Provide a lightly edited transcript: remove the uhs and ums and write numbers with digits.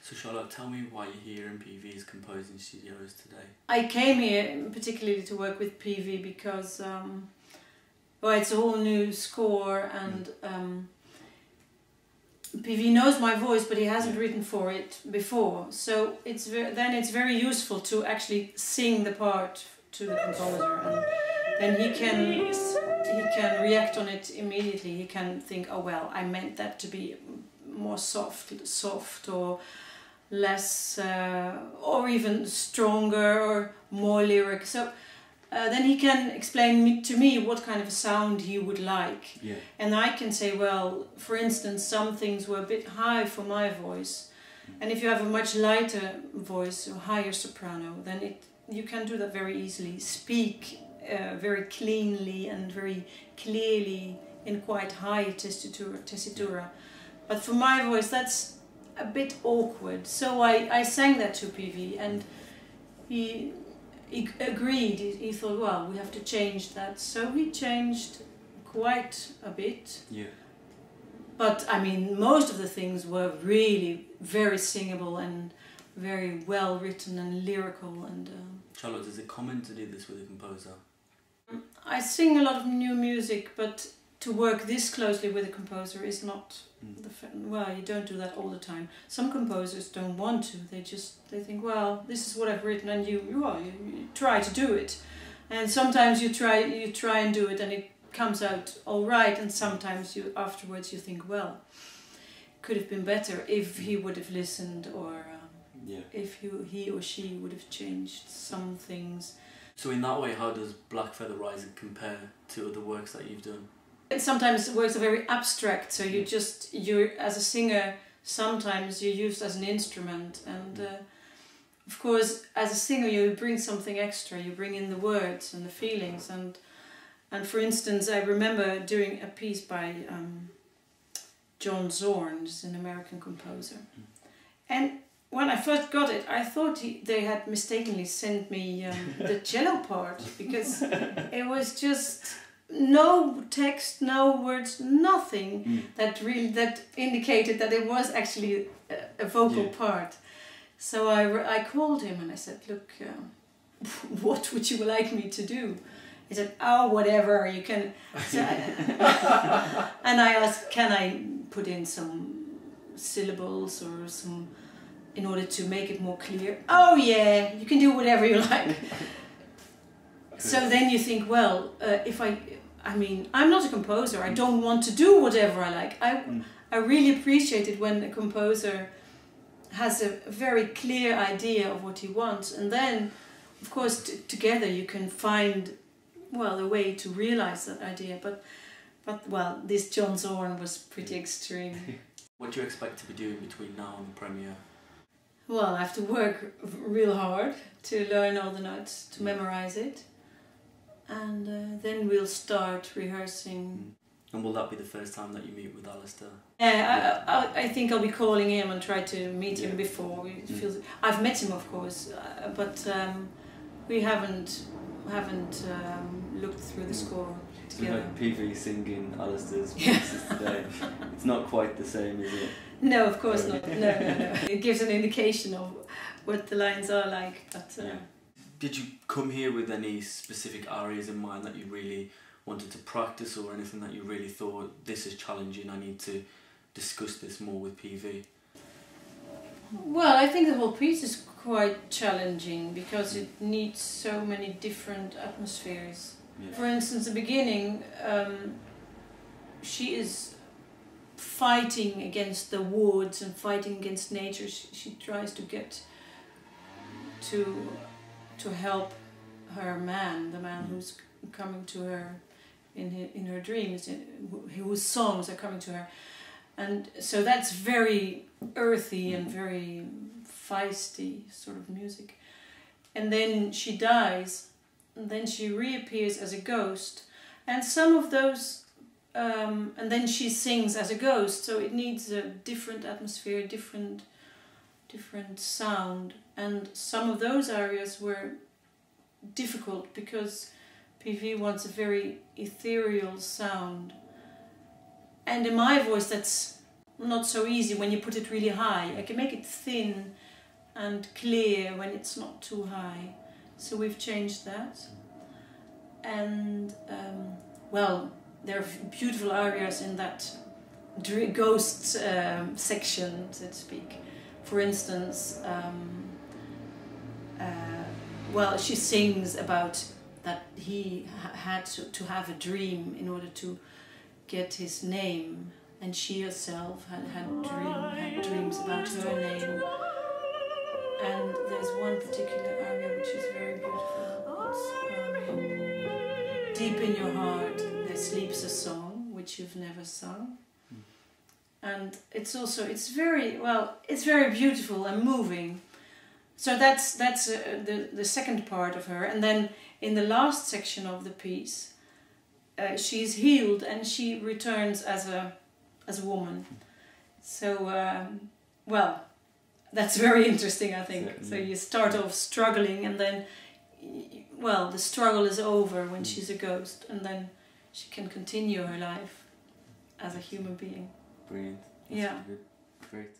So Charlotte, tell me why you're here in PV's composing studios today. I came here particularly to work with PV because well, it's a whole new score, and PV knows my voice, but he hasn't written for it before. So it's it's very useful to actually sing the part to the composer, and then he can react on it immediately. He can think, oh well, I meant that to be more soft or less or even stronger or more lyric. So then he can explain to me what kind of a sound he would like. Yeah. And I can say, well, for instance, some things were a bit high for my voice. And if you have a much lighter voice or higher soprano, then you can do that very easily. Speak very cleanly and very clearly in quite high tessitura. But for my voice, that's a bit awkward. So I sang that to PV, and he agreed. He thought, well, we have to change that. So he changed quite a bit. Yeah. But I mean, most of the things were really very singable and very well written and lyrical. And Charlotte, is it common to do this with a composer? I sing a lot of new music, but to work this closely with a composer is not well, you don't do that all the time. Some composers don't want to. They think, well, this is what I've written, and you try to do it. And sometimes you try and do it, and it comes out all right. And sometimes afterwards you think, well, could have been better if he would have listened, or if he or she would have changed some things. So in that way, how does Black Feather Rising compare to other works that you've done? Sometimes works are very abstract, so you're as a singer, sometimes you're used as an instrument, and of course as a singer you bring something extra. You bring in the words and the feelings, and for instance, I remember doing a piece by John Zorn, who's an American composer, and when I first got it, I thought they had mistakenly sent me the cello part, because it was just no text, no words, nothing that indicated that it was actually a vocal part. So I called him and I said, look, what would you like me to do? He said, oh, whatever, you can. So and I asked, can I put in some syllables or some, in order to make it more clear? Oh yeah, you can do whatever you like. So then you think, well, I mean, I'm not a composer. I don't want to do whatever I like. I really appreciate it when a composer has a very clear idea of what he wants, and then, of course, together you can find, well, a way to realize that idea. But well, this John Zorn was pretty extreme. What do you expect to be doing between now and the premiere? Well, I have to work real hard to learn all the notes, to memorize it. And then we'll start rehearsing. And will that be the first time that you meet with Alistair? Yeah, I think I'll be calling him and try to meet him before. I've met him, of course, but we haven't looked through the score together. PV singing Alistair's pieces today. It's not quite the same, is it? No, of course not. No. It gives an indication of what the lines are like, but. Did you come here with any specific areas in mind that you really wanted to practice, or anything that you really thought, this is challenging, I need to discuss this more with PV? Well, I think the whole piece is quite challenging because it needs so many different atmospheres. Yeah. For instance, the beginning, she is fighting against the woods and fighting against nature. She tries to get to help her man, the man who's coming to her in her dreams, whose songs are coming to her. And so that's very earthy and very feisty sort of music. And then she dies, and then she reappears as a ghost. And some of those, and then she sings as a ghost, so it needs a different atmosphere, different sound. And some of those areas were difficult because PV wants a very ethereal sound. And in my voice, that's not so easy when you put it really high. I can make it thin and clear when it's not too high. So we've changed that. And well, there are beautiful arias in that ghost section, so to speak. For instance, well, she sings about that he had to have a dream in order to get his name, and she herself had dreams about her name. And there's one particular aria which is very beautiful. It's deep in your heart there sleeps a song which you've never sung. And it's very beautiful and moving. So that's the second part of her. And then in the last section of the piece, she's healed and she returns as a woman. So well, that's very interesting, I think. So you start off struggling, and then, well, the struggle is over when she's a ghost, and then she can continue her life as a human being. Brilliant. Yeah. Great.